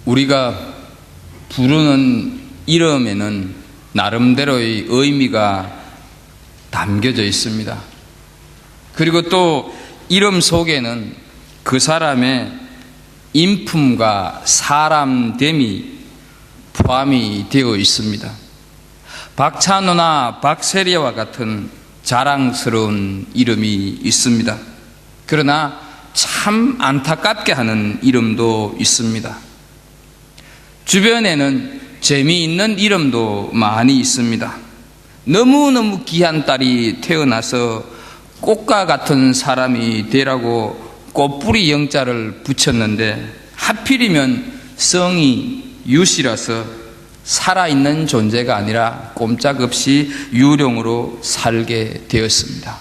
우리가 부르는 이름에는 나름대로의 의미가 담겨져 있습니다. 그리고 또 이름 속에는 그 사람의 인품과 사람됨이 포함이 되어 있습니다. 박찬호나 박세리와 같은 자랑스러운 이름이 있습니다. 그러나 참 안타깝게 하는 이름도 있습니다. 주변에는 재미있는 이름도 많이 있습니다. 너무너무 귀한 딸이 태어나서 꽃과 같은 사람이 되라고 꽃뿌리 영자를 붙였는데 하필이면 성이 유씨라서 살아있는 존재가 아니라 꼼짝없이 유령으로 살게 되었습니다.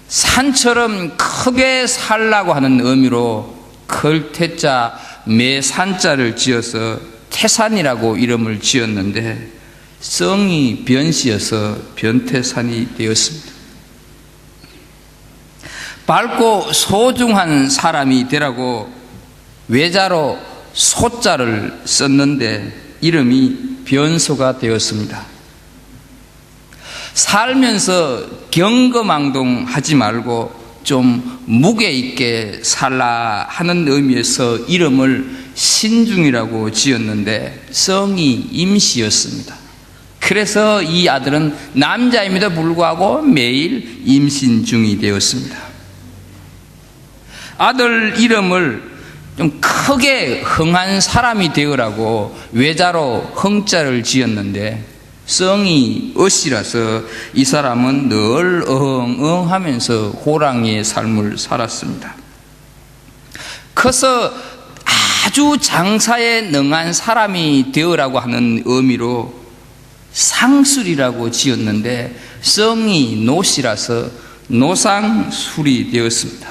산처럼 크게 살라고 하는 의미로 클태자 매산자를 지어서 태산이라고 이름을 지었는데 성이 변씨여서 변태산이 되었습니다. 밝고 소중한 사람이 되라고 외자로 소자를 썼는데 이름이 변소가 되었습니다. 살면서 경거망동하지 말고 좀 무게 있게 살라 하는 의미에서 이름을 신중이라고 지었는데 성이 임시였습니다. 그래서 이 아들은 남자임에도 불구하고 매일 임신 중이 되었습니다. 아들 이름을 좀 크게 흥한 사람이 되으라고 외자로 흥자를 지었는데 성이 어씨라서 이 사람은 늘 어흥하면서 호랑이의 삶을 살았습니다. 커서 아주 장사에 능한 사람이 되으라고 하는 의미로 상술이라고 지었는데 성이 노씨라서 노상술이 되었습니다.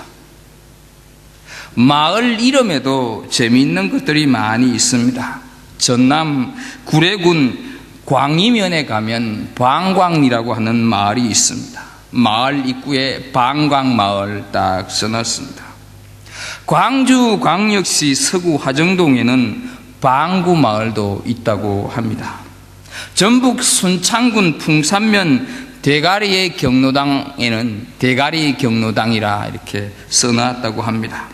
마을 이름에도 재미있는 것들이 많이 있습니다. 전남 구례군 광이면에 가면 방광리라고 하는 마을이 있습니다. 마을 입구에 방광마을 딱 써놨습니다. 광주광역시 서구 화정동에는 방구마을도 있다고 합니다. 전북 순창군 풍산면 대가리의 경로당에는 대가리 경로당이라 이렇게 써놨다고 합니다.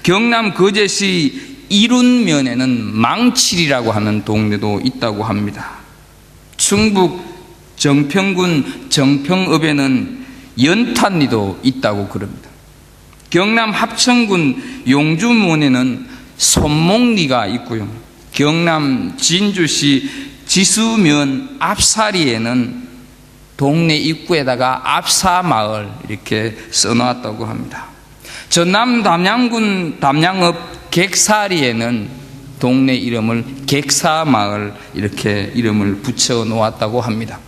경남 거제시 이룬면에는 망칠이라고 하는 동네도 있다고 합니다. 충북 정평군 정평읍에는 연탄리도 있다고 그럽니다. 경남 합천군 용주문에는 손목리가 있고요. 경남 진주시 지수면 앞사리에는 동네 입구에다가 앞사마을 이렇게 써놓았다고 합니다. 전남 담양군 담양읍 객사리에는 동네 이름을 객사마을 이렇게 이름을 붙여 놓았다고 합니다.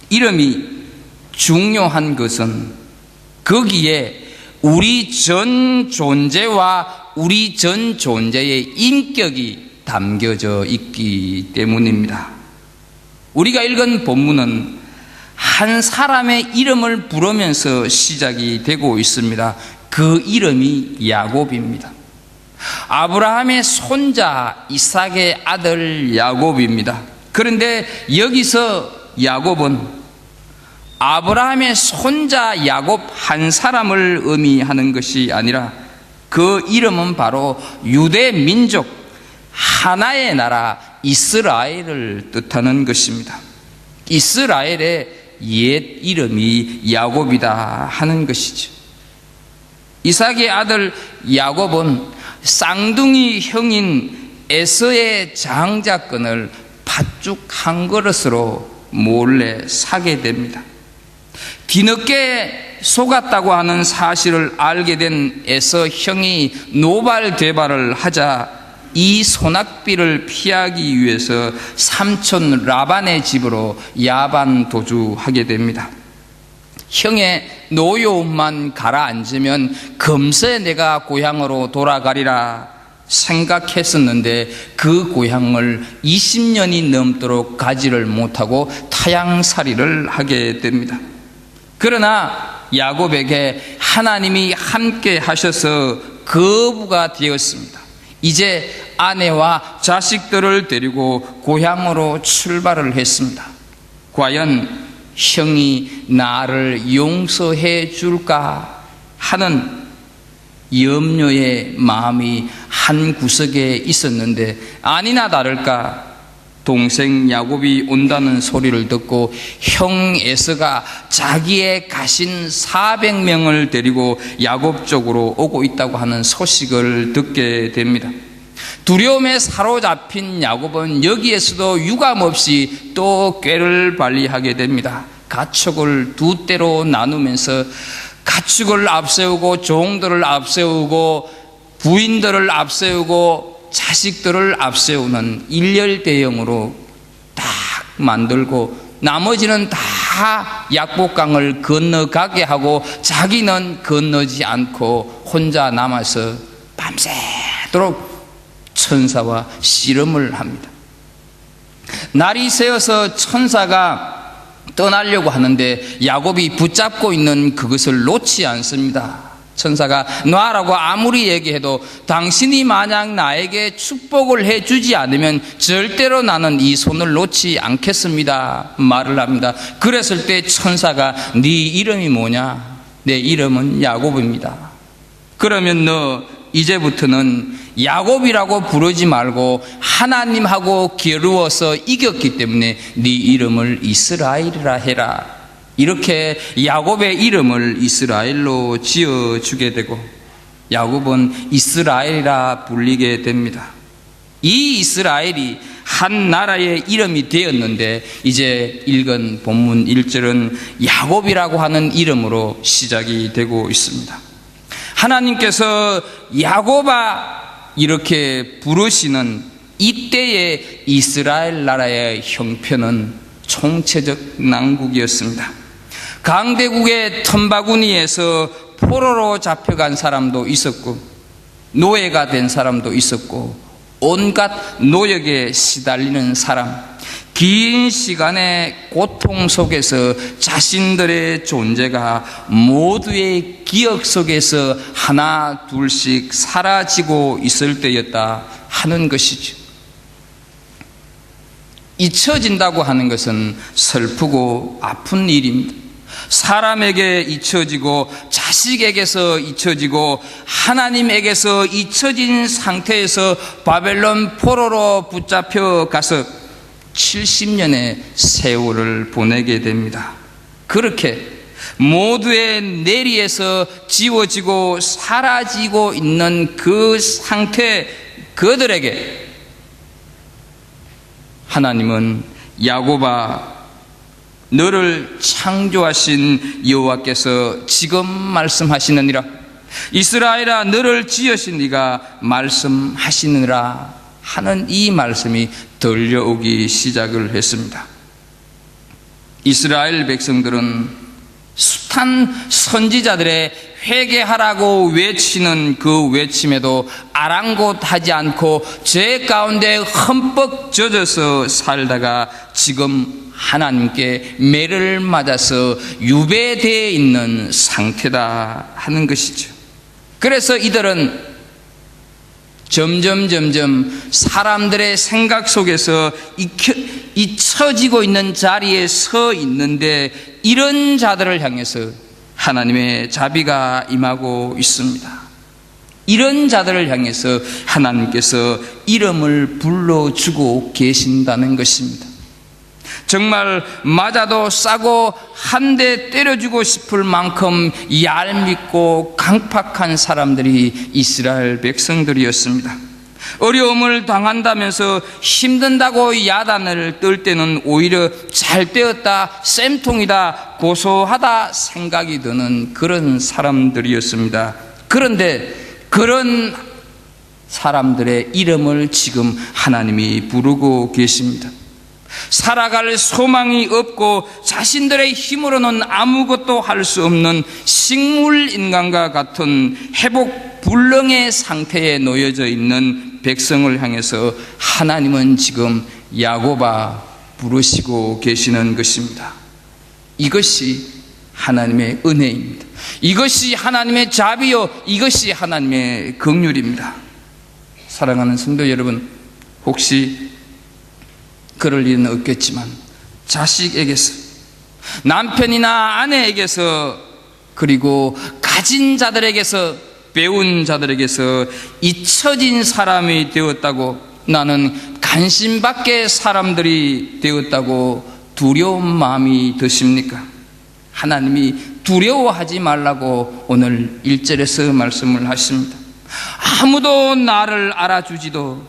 이름이 중요한 것은 거기에 우리 전 존재와 우리 전 존재의 인격이 담겨져 있기 때문입니다. 우리가 읽은 본문은 한 사람의 이름을 부르면서 시작이 되고 있습니다. 그 이름이 야곱입니다. 아브라함의 손자 이삭의 아들 야곱입니다. 그런데 여기서 야곱은 아브라함의 손자 야곱 한 사람을 의미하는 것이 아니라 그 이름은 바로 유대 민족 하나의 나라 이스라엘을 뜻하는 것입니다. 이스라엘의 옛 이름이 야곱이다 하는 것이죠. 이삭의 아들 야곱은 쌍둥이 형인 에서의 장자권을 팥죽 한 그릇으로 몰래 사게 됩니다. 뒤늦게 속았다고 하는 사실을 알게 된 에서 형이 노발대발을 하자 이 소낙비를 피하기 위해서 삼촌 라반의 집으로 야반 도주하게 됩니다. 형의 노여움만 가라앉으면 금세 내가 고향으로 돌아가리라 생각했었는데 그 고향을 20년이 넘도록 가지를 못하고 타향살이를 하게 됩니다. 그러나 야곱에게 하나님이 함께 하셔서 거부가 되었습니다. 이제 아내와 자식들을 데리고 고향으로 출발을 했습니다. 과연 형이 나를 용서해 줄까 하는 염려의 마음이 한 구석에 있었는데, 아니나 다를까 동생 야곱이 온다는 소리를 듣고 형 에서가 자기의 가신 400명을 데리고 야곱 쪽으로 오고 있다고 하는 소식을 듣게 됩니다. 두려움에 사로잡힌 야곱은 여기에서도 유감없이 또 꾀를 발휘하게 됩니다. 가축을 두 떼로 나누면서 가축을 앞세우고 종들을 앞세우고 부인들을 앞세우고 자식들을 앞세우는 일렬대형으로 딱 만들고 나머지는 다 약복강을 건너가게 하고 자기는 건너지 않고 혼자 남아서 밤새도록 천사와 씨름을 합니다. 날이 새어서 천사가 떠나려고 하는데 야곱이 붙잡고 있는 그것을 놓지 않습니다. 천사가 놔라고 아무리 얘기해도 당신이 만약 나에게 축복을 해주지 않으면 절대로 나는 이 손을 놓지 않겠습니다 말을 합니다. 그랬을 때 천사가 네 이름이 뭐냐? 내 이름은 야곱입니다. 그러면 너 이제부터는 야곱이라고 부르지 말고 하나님하고 겨루어서 이겼기 때문에 네 이름을 이스라엘이라 해라. 이렇게 야곱의 이름을 이스라엘로 지어주게 되고 야곱은 이스라엘이라 불리게 됩니다. 이 이스라엘이 한 나라의 이름이 되었는데 이제 읽은 본문 1절은 야곱이라고 하는 이름으로 시작이 되고 있습니다. 하나님께서 야곱아 이렇게 부르시는 이때의 이스라엘 나라의 형편은 총체적 난국이었습니다. 강대국의 텀바구니에서 포로로 잡혀간 사람도 있었고 노예가 된 사람도 있었고 온갖 노역에 시달리는 사람, 긴 시간의 고통 속에서 자신들의 존재가 모두의 기억 속에서 하나 둘씩 사라지고 있을 때였다 하는 것이죠. 잊혀진다고 하는 것은 슬프고 아픈 일입니다. 사람에게 잊혀지고 자식에게서 잊혀지고 하나님에게서 잊혀진 상태에서 바벨론 포로로 붙잡혀 가서 70년의 세월을 보내게 됩니다. 그렇게 모두의 내리에서 지워지고 사라지고 있는 그 상태, 그들에게 하나님은 야곱아 너를 창조하신 여호와께서 지금 말씀하시느니라, 이스라엘아 너를 지으신 이가 말씀하시느니라 하는 이 말씀이 들려오기 시작을 했습니다. 이스라엘 백성들은 숱한 선지자들의 회개하라고 외치는 그 외침에도 아랑곳하지 않고 죄 가운데 흠뻑 젖어서 살다가 지금 하나님께 매를 맞아서 유배되어 있는 상태다 하는 것이죠. 그래서 이들은 점점 사람들의 생각 속에서 잊혀지고 있는 자리에 서 있는데 이런 자들을 향해서 하나님의 자비가 임하고 있습니다. 이런 자들을 향해서 하나님께서 이름을 불러주고 계신다는 것입니다. 정말 맞아도 싸고 한 대 때려주고 싶을 만큼 얄밉고 강팍한 사람들이 이스라엘 백성들이었습니다. 어려움을 당한다면서 힘든다고 야단을 떨 때는 오히려 잘 되었다, 쌤통이다, 고소하다 생각이 드는 그런 사람들이었습니다. 그런데 그런 사람들의 이름을 지금 하나님이 부르고 계십니다. 살아갈 소망이 없고 자신들의 힘으로는 아무것도 할 수 없는 식물인간과 같은 회복 불능의 상태에 놓여져 있는 백성을 향해서 하나님은 지금 야곱아 부르시고 계시는 것입니다. 이것이 하나님의 은혜입니다. 이것이 하나님의 자비요, 이것이 하나님의 긍휼입니다. 사랑하는 성도 여러분, 혹시 그럴 일은 없겠지만 자식에게서, 남편이나 아내에게서, 그리고 가진 자들에게서, 배운 자들에게서 잊혀진 사람이 되었다고, 나는 관심 밖의 사람들이 되었다고 두려운 마음이 드십니까? 하나님이 두려워하지 말라고 오늘 1절에서 말씀을 하십니다. 아무도 나를 알아주지도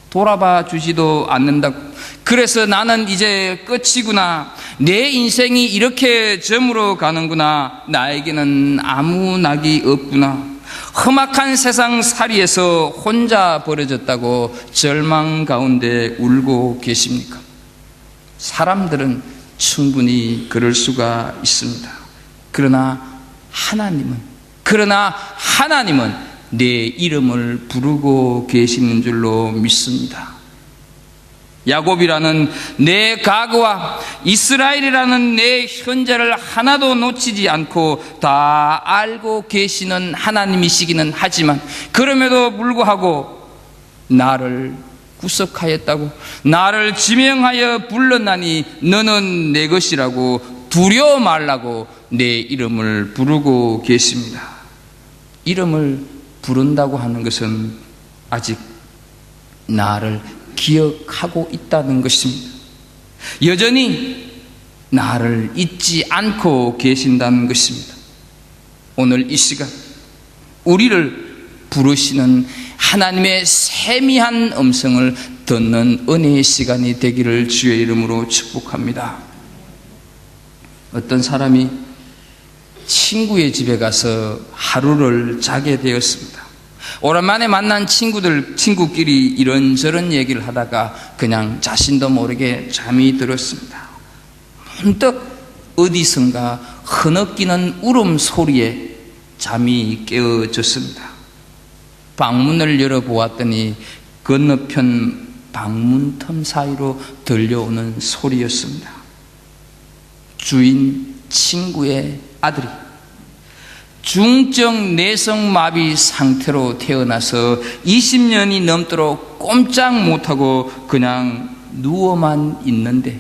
돌아봐 주지도 않는다고. 그래서 나는 이제 끝이구나, 내 인생이 이렇게 저물어 가는구나, 나에게는 아무 낙이 없구나, 험악한 세상 살이에서 혼자 버려졌다고 절망 가운데 울고 계십니까? 사람들은 충분히 그럴 수가 있습니다. 그러나 하나님은 내 이름을 부르고 계시는 줄로 믿습니다. 야곱이라는 내 과거와 이스라엘이라는 내 현재를 하나도 놓치지 않고 다 알고 계시는 하나님이시기는 하지만, 그럼에도 불구하고 나를 구속하였다고, 나를 지명하여 불렀나니 너는 내 것이라고 두려워 말라고 내 이름을 부르고 계십니다. 이름을 부른다고 하는 것은 아직 나를 기억하고 있다는 것입니다. 여전히 나를 잊지 않고 계신다는 것입니다. 오늘 이 시간 우리를 부르시는 하나님의 세미한 음성을 듣는 은혜의 시간이 되기를 주의 이름으로 축복합니다. 어떤 사람이 친구의 집에 가서 하루를 자게 되었습니다. 오랜만에 만난 친구끼리 이런저런 얘기를 하다가 그냥 자신도 모르게 잠이 들었습니다. 문득 어디선가 흐느끼는 울음소리에 잠이 깨어졌습니다. 방문을 열어보았더니 건너편 방문틈 사이로 들려오는 소리였습니다. 주인 친구의 아들이 중증 내성마비 상태로 태어나서 20년이 넘도록 꼼짝 못하고 그냥 누워만 있는데,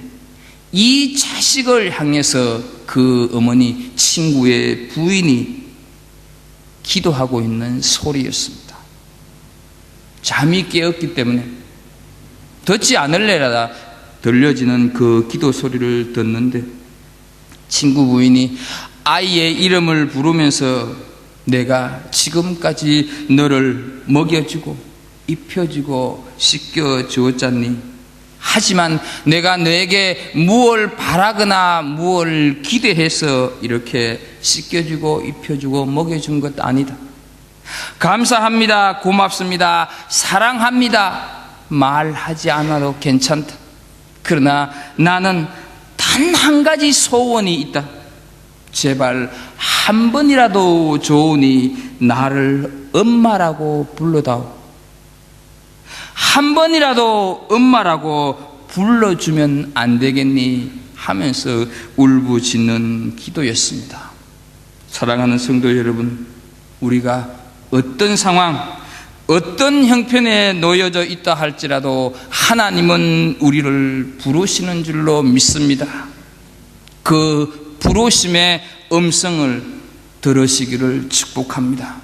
이 자식을 향해서 그 어머니, 친구의 부인이 기도하고 있는 소리였습니다. 잠이 깨었기 때문에 듣지 않을래라 들려지는 그 기도 소리를 듣는데, 친구 부인이 아이의 이름을 부르면서 내가 지금까지 너를 먹여주고 입혀주고 씻겨주었잖니. 하지만 내가 너에게 무엇을 바라거나 무엇을 기대해서 이렇게 씻겨주고 입혀주고 먹여준 것 아니다. 감사합니다, 고맙습니다, 사랑합니다 말하지 않아도 괜찮다. 그러나 나는 단 한 가지 소원이 있다. 제발 한 번이라도 좋으니 나를 엄마라고 불러다오. 한 번이라도 엄마라고 불러주면 안 되겠니 하면서 울부짖는 기도였습니다. 사랑하는 성도 여러분, 우리가 어떤 상황, 어떤 형편에 놓여져 있다 할지라도 하나님은 우리를 부르시는 줄로 믿습니다. 그 부르심의 음성을 들으시기를 축복합니다.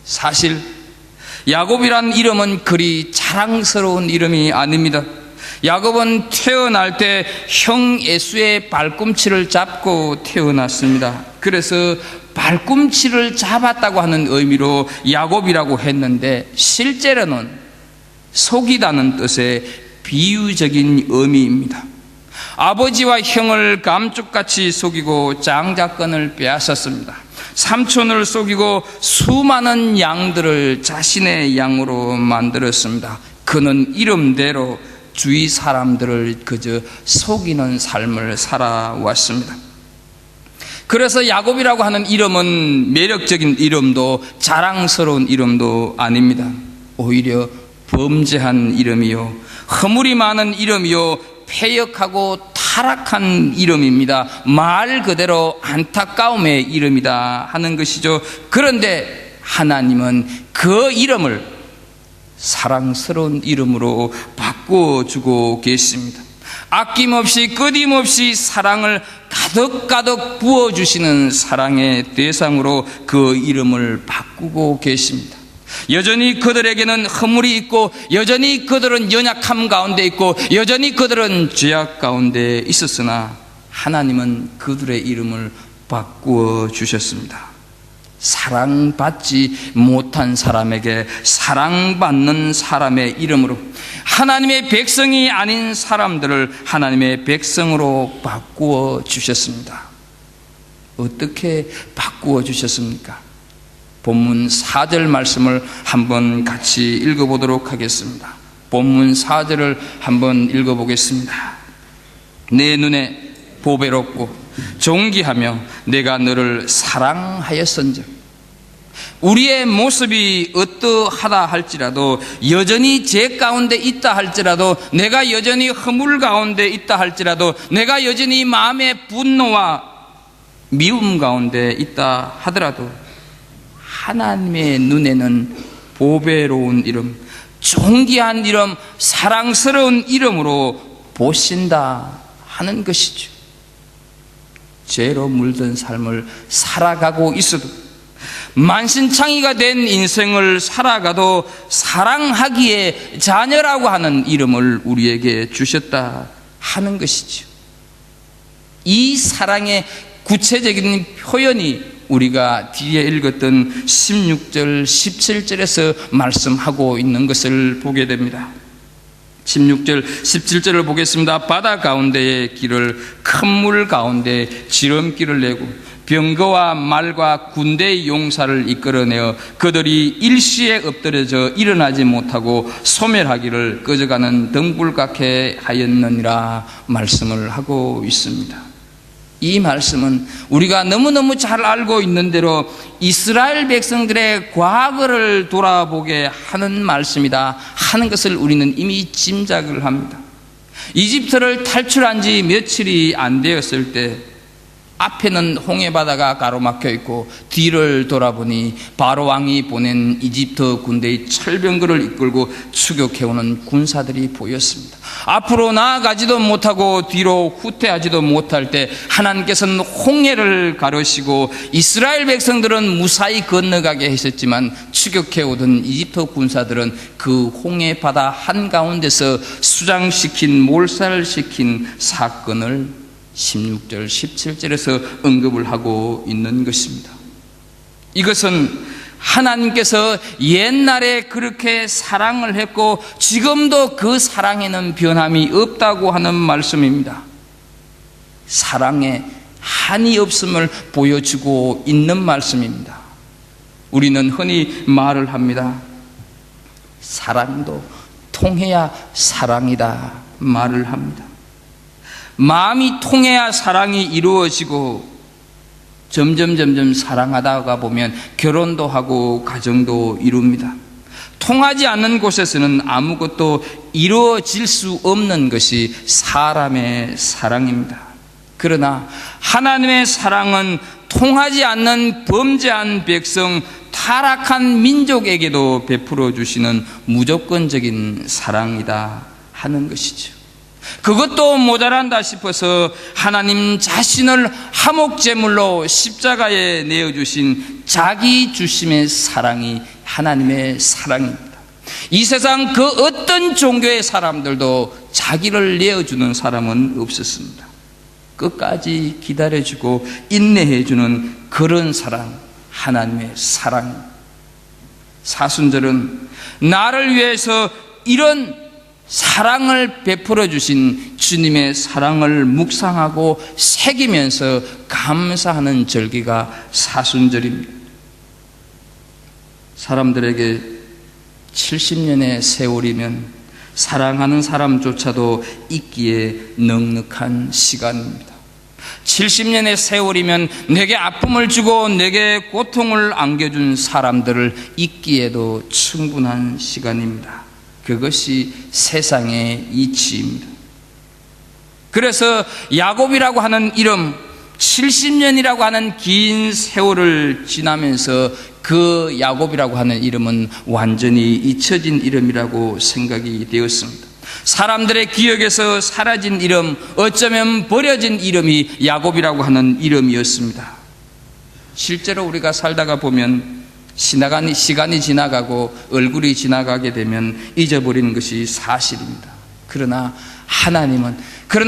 사실 야곱이란 이름은 그리 자랑스러운 이름이 아닙니다. 야곱은 태어날 때 형 에수의 발꿈치를 잡고 태어났습니다. 그래서 발꿈치를 잡았다고 하는 의미로 야곱이라고 했는데, 실제로는 속이다는 뜻의 비유적인 의미입니다. 아버지와 형을 감쪽같이 속이고 장자권을 빼앗았습니다. 삼촌을 속이고 수많은 양들을 자신의 양으로 만들었습니다. 그는 이름대로 주위 사람들을 그저 속이는 삶을 살아왔습니다. 그래서 야곱이라고 하는 이름은 매력적인 이름도 자랑스러운 이름도 아닙니다. 오히려 범죄한 이름이요, 허물이 많은 이름이요, 폐역하고 타락한 이름입니다. 말 그대로 안타까움의 이름이다 하는 것이죠. 그런데 하나님은 그 이름을 사랑스러운 이름으로 바꾸어주고 계십니다. 아낌없이 끊임없이 사랑을 가득가득 부어주시는 사랑의 대상으로 그 이름을 바꾸고 계십니다. 여전히 그들에게는 허물이 있고, 여전히 그들은 연약함 가운데 있고, 여전히 그들은 죄악 가운데 있었으나 하나님은 그들의 이름을 바꾸어 주셨습니다. 사랑받지 못한 사람에게 사랑받는 사람의 이름으로, 하나님의 백성이 아닌 사람들을 하나님의 백성으로 바꾸어 주셨습니다. 어떻게 바꾸어 주셨습니까? 본문 4절 말씀을 한번 같이 읽어보도록 하겠습니다. 본문 4절을 한번 읽어보겠습니다. 내 눈에 보배롭고 존귀하며 내가 너를 사랑하였은즉, 우리의 모습이 어떠하다 할지라도, 여전히 죄 가운데 있다 할지라도, 내가 여전히 허물 가운데 있다 할지라도, 내가 여전히 마음의 분노와 미움 가운데 있다 하더라도 하나님의 눈에는 보배로운 이름, 존귀한 이름, 사랑스러운 이름으로 보신다 하는 것이죠. 죄로 물든 삶을 살아가고 있어도, 만신창이가 된 인생을 살아가도 사랑하기에 자녀라고 하는 이름을 우리에게 주셨다 하는 것이죠. 이 사랑의 구체적인 표현이 우리가 뒤에 읽었던 16절, 17절에서 말씀하고 있는 것을 보게 됩니다. 16절, 17절을 보겠습니다. 바다 가운데의 길을 큰 물 가운데 지름길을 내고 병거와 말과 군대의 용사를 이끌어내어 그들이 일시에 엎드려져 일어나지 못하고 소멸하기를 꺼져가는 등불같게 하였느니라 말씀을 하고 있습니다. 이 말씀은 우리가 너무너무 잘 알고 있는 대로 이스라엘 백성들의 과거를 돌아보게 하는 말씀이다 하는 것을 우리는 이미 짐작을 합니다. 이집트를 탈출한 지 며칠이 안 되었을 때 앞에는 홍해바다가 가로막혀 있고, 뒤를 돌아보니 바로 왕이 보낸 이집트 군대의 철병거를 이끌고 추격해오는 군사들이 보였습니다. 앞으로 나아가지도 못하고 뒤로 후퇴하지도 못할 때 하나님께서는 홍해를 가르시고 이스라엘 백성들은 무사히 건너가게 하셨지만, 추격해오던 이집트 군사들은 그 홍해바다 한가운데서 수장시킨, 몰살시킨 사건을 16절, 17절에서 언급을 하고 있는 것입니다. 이것은 하나님께서 옛날에 그렇게 사랑을 했고 지금도 그 사랑에는 변함이 없다고 하는 말씀입니다. 사랑에 한이 없음을 보여주고 있는 말씀입니다. 우리는 흔히 말을 합니다. 사랑도 통해야 사랑이다 말을 합니다. 마음이 통해야 사랑이 이루어지고 점점 사랑하다가 보면 결혼도 하고 가정도 이룹니다. 통하지 않는 곳에서는 아무것도 이루어질 수 없는 것이 사람의 사랑입니다. 그러나 하나님의 사랑은 통하지 않는 범죄한 백성, 타락한 민족에게도 베풀어 주시는 무조건적인 사랑이다 하는 것이죠. 그것도 모자란다 싶어서 하나님 자신을 화목제물로 십자가에 내어주신 자기 주심의 사랑이 하나님의 사랑입니다. 이 세상 그 어떤 종교의 사람들도 자기를 내어주는 사람은 없었습니다. 끝까지 기다려주고 인내해주는 그런 사랑, 하나님의 사랑. 사순절은 나를 위해서 이런 사랑을 베풀어 주신 주님의 사랑을 묵상하고 새기면서 감사하는 절기가 사순절입니다. 사람들에게 70년의 세월이면 사랑하는 사람조차도 잊기에 넉넉한 시간입니다. 70년의 세월이면 내게 아픔을 주고 내게 고통을 안겨준 사람들을 잊기에도 충분한 시간입니다. 그것이 세상의 이치입니다. 그래서 야곱이라고 하는 이름, 70년이라고 하는 긴 세월을 지나면서 그 야곱이라고 하는 이름은 완전히 잊혀진 이름이라고 생각이 되었습니다. 사람들의 기억에서 사라진 이름, 어쩌면 버려진 이름이 야곱이라고 하는 이름이었습니다. 실제로 우리가 살다가 보면 시간이 지나가고 얼굴이 지나가게 되면 잊어버리는 것이 사실입니다. 그러나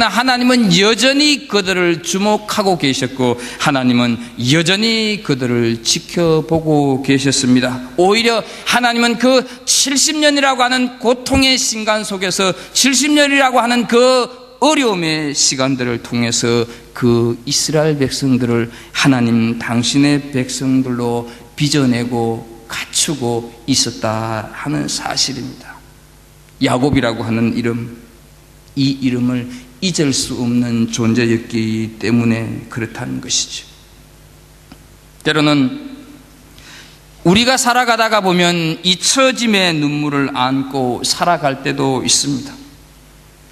하나님은 여전히 그들을 주목하고 계셨고, 하나님은 여전히 그들을 지켜보고 계셨습니다. 오히려 하나님은 그 70년이라고 하는 고통의 시간 속에서 70년이라고 하는 그 어려움의 시간들을 통해서 그 이스라엘 백성들을 하나님 당신의 백성들로 빚어내고 갖추고 있었다 하는 사실입니다. 야곱이라고 하는 이름, 이 이름을 잊을 수 없는 존재였기 때문에 그렇다는 것이죠. 때로는 우리가 살아가다가 보면 잊혀짐의 눈물을 안고 살아갈 때도 있습니다.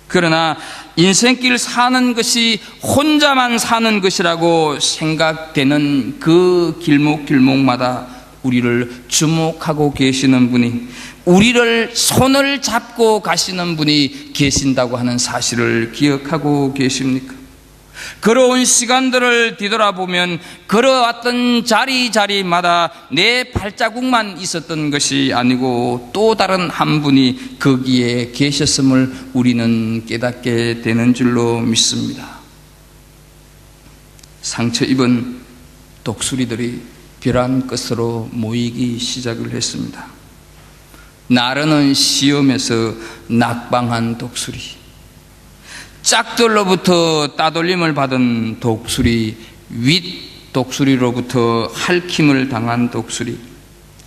그러나 인생길 사는 것이 혼자만 사는 것이라고 생각되는 그 길목길목마다 우리를 주목하고 계시는 분이, 우리를 손을 잡고 가시는 분이 계신다고 하는 사실을 기억하고 계십니까? 걸어온 시간들을 뒤돌아보면 걸어왔던 자리마다 내 발자국만 있었던 것이 아니고 또 다른 한 분이 거기에 계셨음을 우리는 깨닫게 되는 줄로 믿습니다. 상처 입은 독수리들이 벼랑 끝으로 모이기 시작을 했습니다. 나르는 시험에서 낙방한 독수리, 짝들로부터 따돌림을 받은 독수리, 윗 독수리로부터 핥힘을 당한 독수리,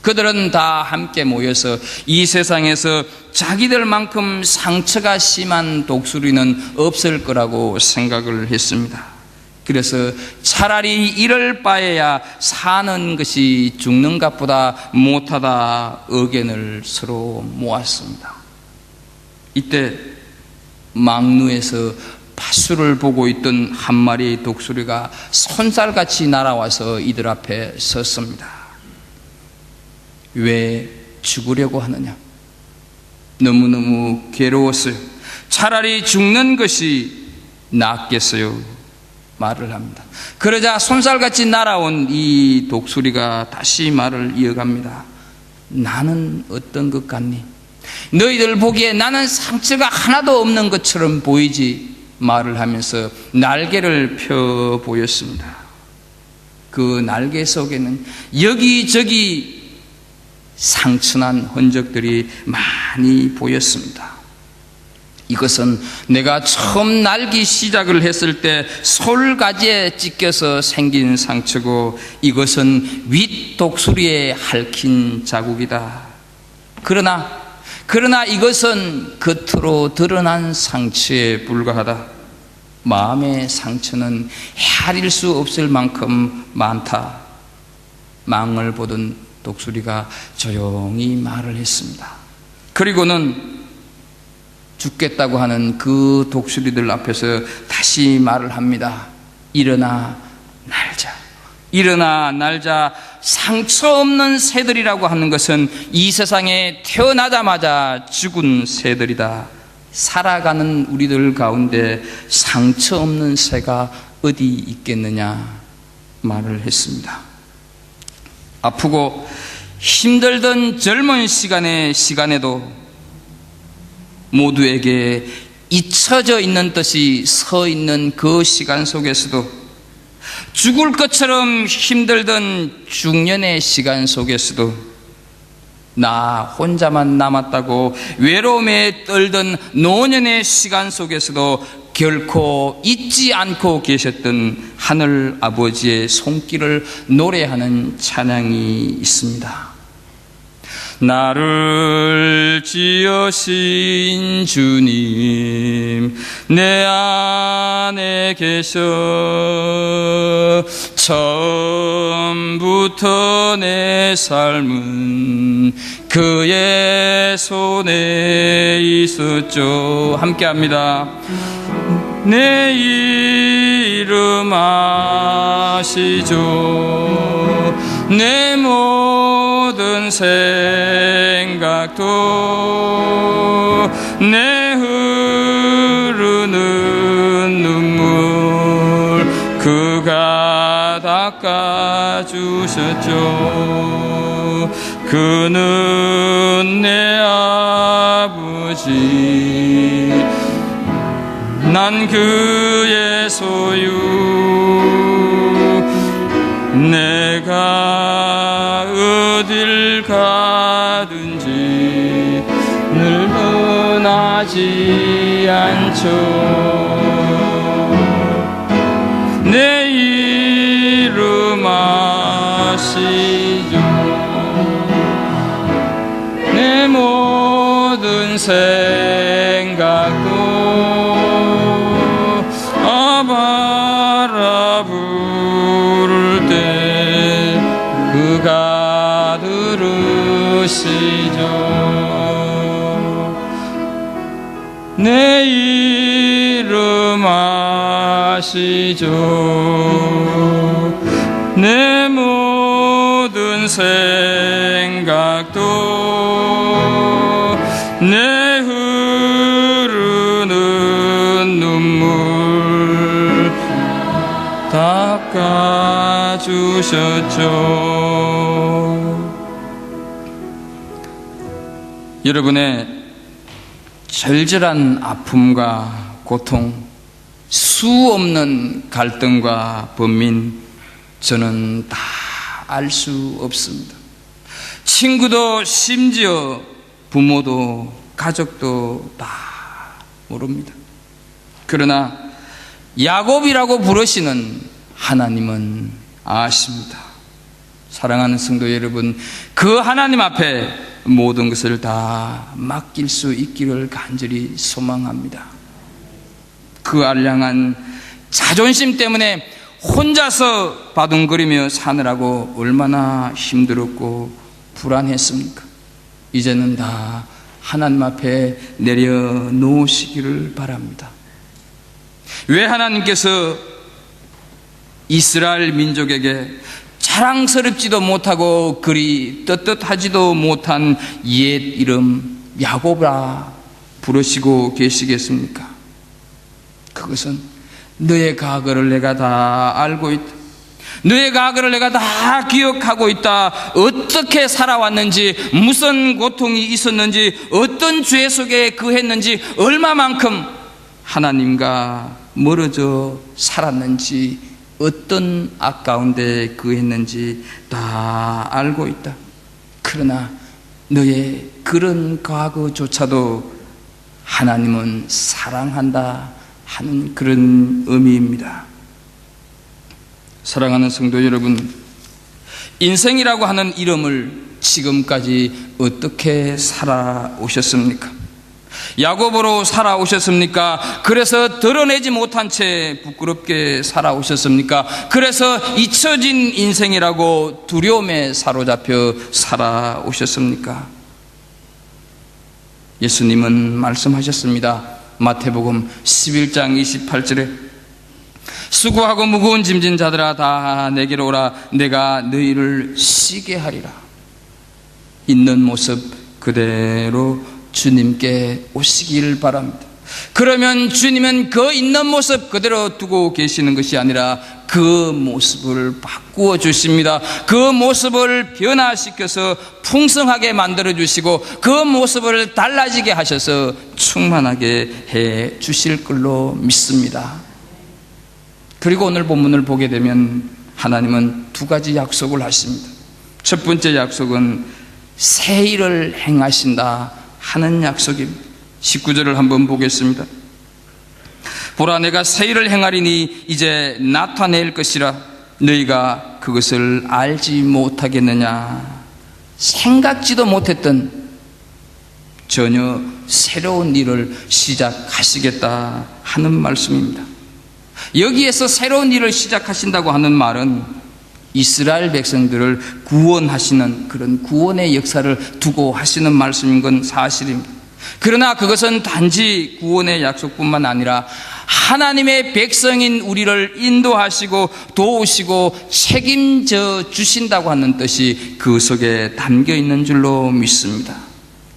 그들은 다 함께 모여서 이 세상에서 자기들만큼 상처가 심한 독수리는 없을 거라고 생각을 했습니다. 그래서 차라리 이럴 바에야 사는 것이 죽는 것보다 못하다 의견을 서로 모았습니다. 이때 망루에서 팥수를 보고 있던 한 마리의 독수리가 손살같이 날아와서 이들 앞에 섰습니다. 왜 죽으려고 하느냐? 너무너무 괴로웠어요. 차라리 죽는 것이 낫겠어요. 말을 합니다. 그러자 손살같이 날아온 이 독수리가 다시 말을 이어갑니다. 나는 어떤 것 같니? 너희들 보기에 나는 상처가 하나도 없는 것처럼 보이지? 말을 하면서 날개를 펴 보였습니다. 그 날개 속에는 여기저기 상처난 흔적들이 많이 보였습니다. 이것은 내가 처음 날기 시작을 했을 때 솔가지에 찢겨서 생긴 상처고, 이것은 윗 독수리에 핥힌 자국이다. 그러나 이것은 겉으로 드러난 상처에 불과하다. 마음의 상처는 헤아릴 수 없을 만큼 많다. 망을 보던 독수리가 조용히 말을 했습니다. 그리고는 죽겠다고 하는 그 독수리들 앞에서 다시 말을 합니다. 일어나 날자. 일어나 날자. 상처 없는 새들이라고 하는 것은 이 세상에 태어나자마자 죽은 새들이다. 살아가는 우리들 가운데 상처 없는 새가 어디 있겠느냐 말을 했습니다. 아프고 힘들던 젊은 시간에도 모두에게 잊혀져 있는 듯이 서 있는 그 시간 속에서도, 죽을 것처럼 힘들던 중년의 시간 속에서도, 나 혼자만 남았다고 외로움에 떨던 노년의 시간 속에서도 결코 잊지 않고 계셨던 하늘 아버지의 손길을 노래하는 찬양이 있습니다. 나를 지으신 주님 내 안에 계셔. 처음부터 내 삶은 그의 손에 있었죠. 함께합니다. 내 이름 아시죠. 내 모든 생각도 내 흐르는 눈물 그가 닦아주셨죠. 그는 내 아버지, 난 그의 소유. 내가 어딜 가든지 늘 떠나지 않죠. 내 이름 아시죠. 내 모든 생각도 아바라 부를 때 그가 들으시죠. 내 이름 아시죠. 내 모든 생각도 내 흐르는 눈물 닦아주셨죠. 여러분의 절절한 아픔과 고통, 수 없는 갈등과 번민, 저는 다 알 수 없습니다. 친구도 심지어 부모도 가족도 다 모릅니다. 그러나 야곱이라고 부르시는 하나님은 아십니다. 사랑하는 성도 여러분, 그 하나님 앞에 모든 것을 다 맡길 수 있기를 간절히 소망합니다. 그 알량한 자존심 때문에 혼자서 바둥거리며 사느라고 얼마나 힘들었고 불안했습니까? 이제는 다 하나님 앞에 내려놓으시기를 바랍니다. 왜 하나님께서 이스라엘 민족에게 자랑스럽지도 못하고 그리 떳떳하지도 못한 옛 이름 야곱이라 부르시고 계시겠습니까? 그것은 너의 과거를 내가 다 알고 있다. 너의 과거를 내가 다 기억하고 있다. 어떻게 살아왔는지, 무슨 고통이 있었는지, 어떤 죄 속에 거했는지, 얼마만큼 하나님과 멀어져 살았는지, 어떤 악 가운데 거했는지 다 알고 있다. 그러나 너의 그런 과거조차도 하나님은 사랑한다 하는 그런 의미입니다. 사랑하는 성도 여러분, 인생이라고 하는 이름을 지금까지 어떻게 살아오셨습니까? 야곱으로 살아오셨습니까? 그래서 드러내지 못한 채 부끄럽게 살아오셨습니까? 그래서 잊혀진 인생이라고 두려움에 사로잡혀 살아오셨습니까? 예수님은 말씀하셨습니다. 마태복음 11장 28절에 수고하고 무거운 짐진 자들아 다 내게로 오라. 내가 너희를 쉬게 하리라. 있는 모습 그대로 주님께 오시길 바랍니다. 그러면 주님은 그 있는 모습 그대로 두고 계시는 것이 아니라 그 모습을 바꾸어 주십니다. 그 모습을 변화시켜서 풍성하게 만들어 주시고 그 모습을 달라지게 하셔서 충만하게 해 주실 걸로 믿습니다. 그리고 오늘 본문을 보게 되면 하나님은 두 가지 약속을 하십니다. 첫 번째 약속은 새 일을 행하신다 하는 약속입니다. 19절을 한번 보겠습니다. 보라, 내가 새 일을 행하리니 이제 나타낼 것이라. 너희가 그것을 알지 못하겠느냐. 생각지도 못했던 전혀 새로운 일을 시작하시겠다 하는 말씀입니다. 여기에서 새로운 일을 시작하신다고 하는 말은 이스라엘 백성들을 구원하시는 그런 구원의 역사를 두고 하시는 말씀인 건 사실입니다. 그러나 그것은 단지 구원의 약속뿐만 아니라 하나님의 백성인 우리를 인도하시고 도우시고 책임져 주신다고 하는 뜻이 그 속에 담겨 있는 줄로 믿습니다.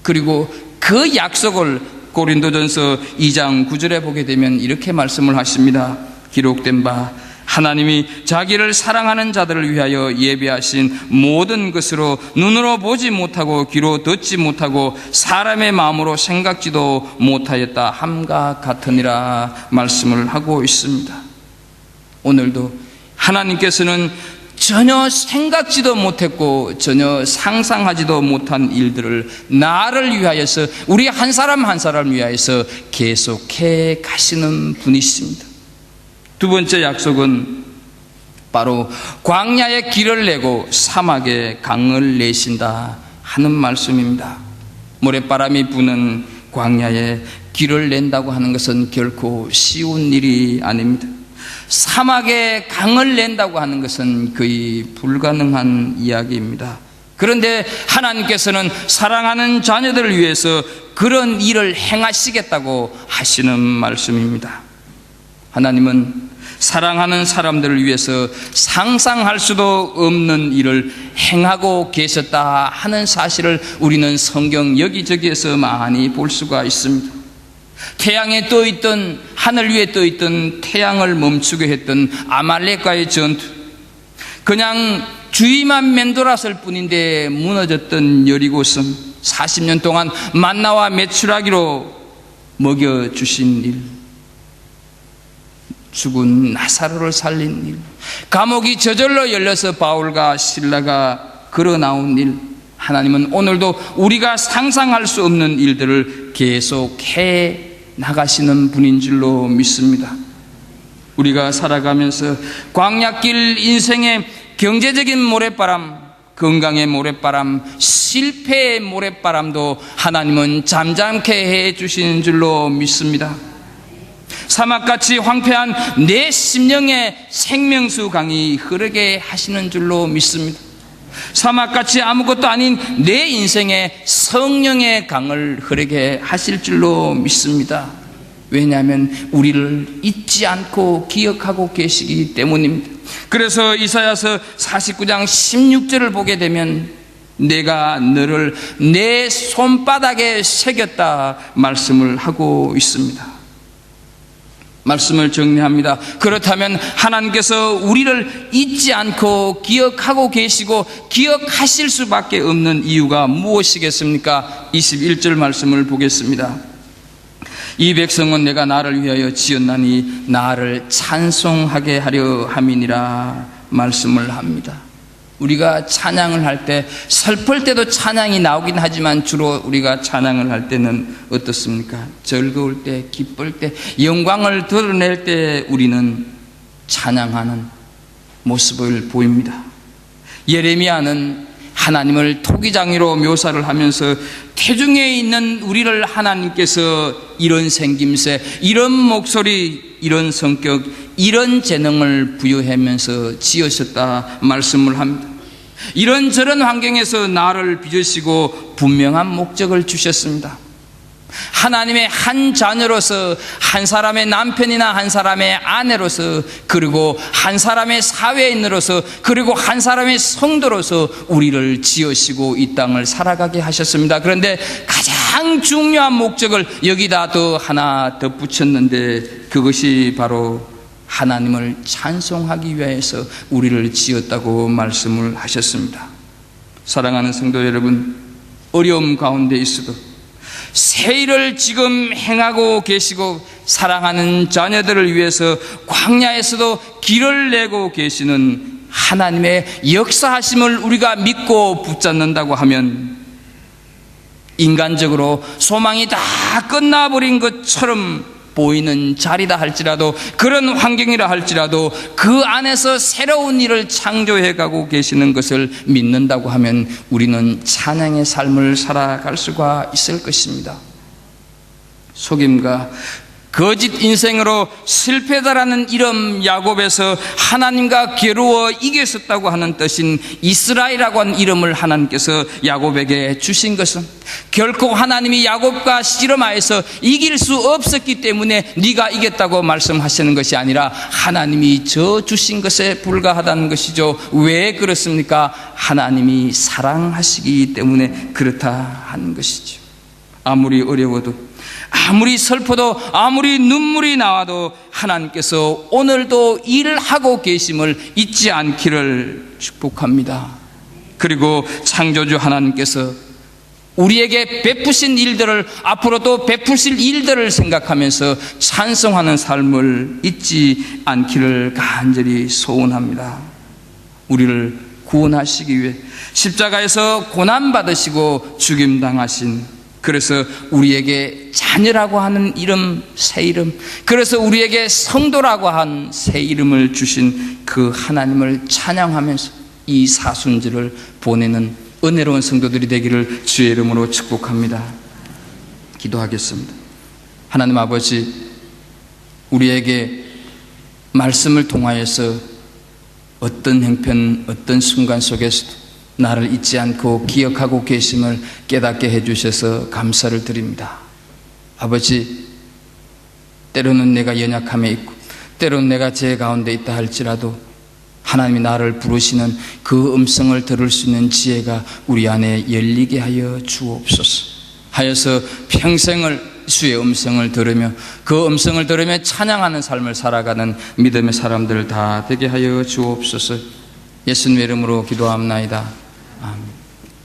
그리고 그 약속을 고린도전서 2장 9절에 보게 되면 이렇게 말씀을 하십니다. 기록된 바 하나님이 자기를 사랑하는 자들을 위하여 예비하신 모든 것으로 눈으로 보지 못하고 귀로 듣지 못하고 사람의 마음으로 생각지도 못하였다 함과 같으니라 말씀을 하고 있습니다. 오늘도 하나님께서는 전혀 생각지도 못했고 전혀 상상하지도 못한 일들을 나를 위하여서, 우리 한 사람 한 사람을 위하여서 계속해 가시는 분이십니다. 두 번째 약속은 바로 광야에 길을 내고 사막에 강을 내신다 하는 말씀입니다. 모래바람이 부는 광야에 길을 낸다고 하는 것은 결코 쉬운 일이 아닙니다. 사막에 강을 낸다고 하는 것은 거의 불가능한 이야기입니다. 그런데 하나님께서는 사랑하는 자녀들을 위해서 그런 일을 행하시겠다고 하시는 말씀입니다. 하나님은 사랑하는 사람들을 위해서 상상할 수도 없는 일을 행하고 계셨다 하는 사실을 우리는 성경 여기저기에서 많이 볼 수가 있습니다. 태양에 떠있던, 하늘 위에 떠있던 태양을 멈추게 했던 아말렉과의 전투, 그냥 주위만 맴돌았을 뿐인데 무너졌던 여리고성, 40년 동안 만나와 메추라기로 먹여주신 일, 죽은 나사로를 살린 일, 감옥이 저절로 열려서 바울과 실라가 걸어 나온 일, 하나님은 오늘도 우리가 상상할 수 없는 일들을 계속해 나가시는 분인 줄로 믿습니다. 우리가 살아가면서 광야길 인생의 경제적인 모래바람, 건강의 모래바람, 실패의 모래바람도 하나님은 잠잠케 해 주시는 줄로 믿습니다. 사막같이 황폐한 내 심령의 생명수 강이 흐르게 하시는 줄로 믿습니다. 사막같이 아무것도 아닌 내 인생의 성령의 강을 흐르게 하실 줄로 믿습니다. 왜냐하면 우리를 잊지 않고 기억하고 계시기 때문입니다. 그래서 이사야서 49장 16절을 보게 되면 내가 너를 내 손바닥에 새겼다 말씀을 하고 있습니다. 말씀을 정리합니다. 그렇다면 하나님께서 우리를 잊지 않고 기억하고 계시고 기억하실 수밖에 없는 이유가 무엇이겠습니까? 21절 말씀을 보겠습니다. 이 백성은 내가 나를 위하여 지었나니 나를 찬송하게 하려 함이니라 말씀을 합니다. 우리가 찬양을 할 때, 슬플 때도 찬양이 나오긴 하지만 주로 우리가 찬양을 할 때는 어떻습니까? 즐거울 때, 기쁠 때, 영광을 드러낼 때 우리는 찬양하는 모습을 보입니다. 예레미야는 하나님을 토기장이로 묘사를 하면서 태중에 있는 우리를 하나님께서 이런 생김새, 이런 목소리, 이런 성격, 이런 재능을 부여하면서 지으셨다 말씀을 합니다. 이런저런 환경에서 나를 빚으시고 분명한 목적을 주셨습니다. 하나님의 한 자녀로서, 한 사람의 남편이나 한 사람의 아내로서, 그리고 한 사람의 사회인으로서, 그리고 한 사람의 성도로서 우리를 지으시고 이 땅을 살아가게 하셨습니다. 그런데 가장 중요한 목적을 여기다 또 하나 덧붙였는데, 그것이 바로 하나님을 찬송하기 위해서 우리를 지었다고 말씀을 하셨습니다. 사랑하는 성도 여러분, 어려움 가운데 있어도 새 일을 지금 행하고 계시고 사랑하는 자녀들을 위해서 광야에서도 길을 내고 계시는 하나님의 역사하심을 우리가 믿고 붙잡는다고 하면, 인간적으로 소망이 다 끝나버린 것처럼 보이는 자리다 할지라도, 그런 환경이라 할지라도 그 안에서 새로운 일을 창조해가고 계시는 것을 믿는다고 하면 우리는 찬양의 삶을 살아갈 수가 있을 것입니다. 속임과 거짓 인생으로 실패자라는 이름 야곱에서 하나님과 겨루어 이겼었다고 하는 뜻인 이스라엘이라고 하는 이름을 하나님께서 야곱에게 주신 것은 결코 하나님이 야곱과 씨름하여서 이길 수 없었기 때문에 네가 이겼다고 말씀하시는 것이 아니라 하나님이 저 주신 것에 불과하다는 것이죠. 왜 그렇습니까? 하나님이 사랑하시기 때문에 그렇다 하는 것이죠. 아무리 어려워도, 아무리 슬퍼도, 아무리 눈물이 나와도 하나님께서 오늘도 일하고 계심을 잊지 않기를 축복합니다. 그리고 창조주 하나님께서 우리에게 베푸신 일들을 앞으로 또 베푸실 일들을 생각하면서 찬송하는 삶을 잊지 않기를 간절히 소원합니다. 우리를 구원하시기 위해 십자가에서 고난받으시고 죽임당하신, 그래서 우리에게 자녀라고 하는 이름, 새 이름, 그래서 우리에게 성도라고 한 새 이름을 주신 그 하나님을 찬양하면서 이 사순절을 보내는 은혜로운 성도들이 되기를 주의 이름으로 축복합니다. 기도하겠습니다. 하나님 아버지, 우리에게 말씀을 통하여서 어떤 형편, 어떤 순간 속에서도 나를 잊지 않고 기억하고 계심을 깨닫게 해주셔서 감사를 드립니다. 아버지, 때로는 내가 연약함에 있고 때로는 내가 죄 가운데 있다 할지라도 하나님이 나를 부르시는 그 음성을 들을 수 있는 지혜가 우리 안에 열리게 하여 주옵소서. 하여서 평생을 주의 음성을 들으며 그 음성을 들으며 찬양하는 삶을 살아가는 믿음의 사람들 다 되게 하여 주옵소서. 예수님의 이름으로 기도합나이다. 아멘.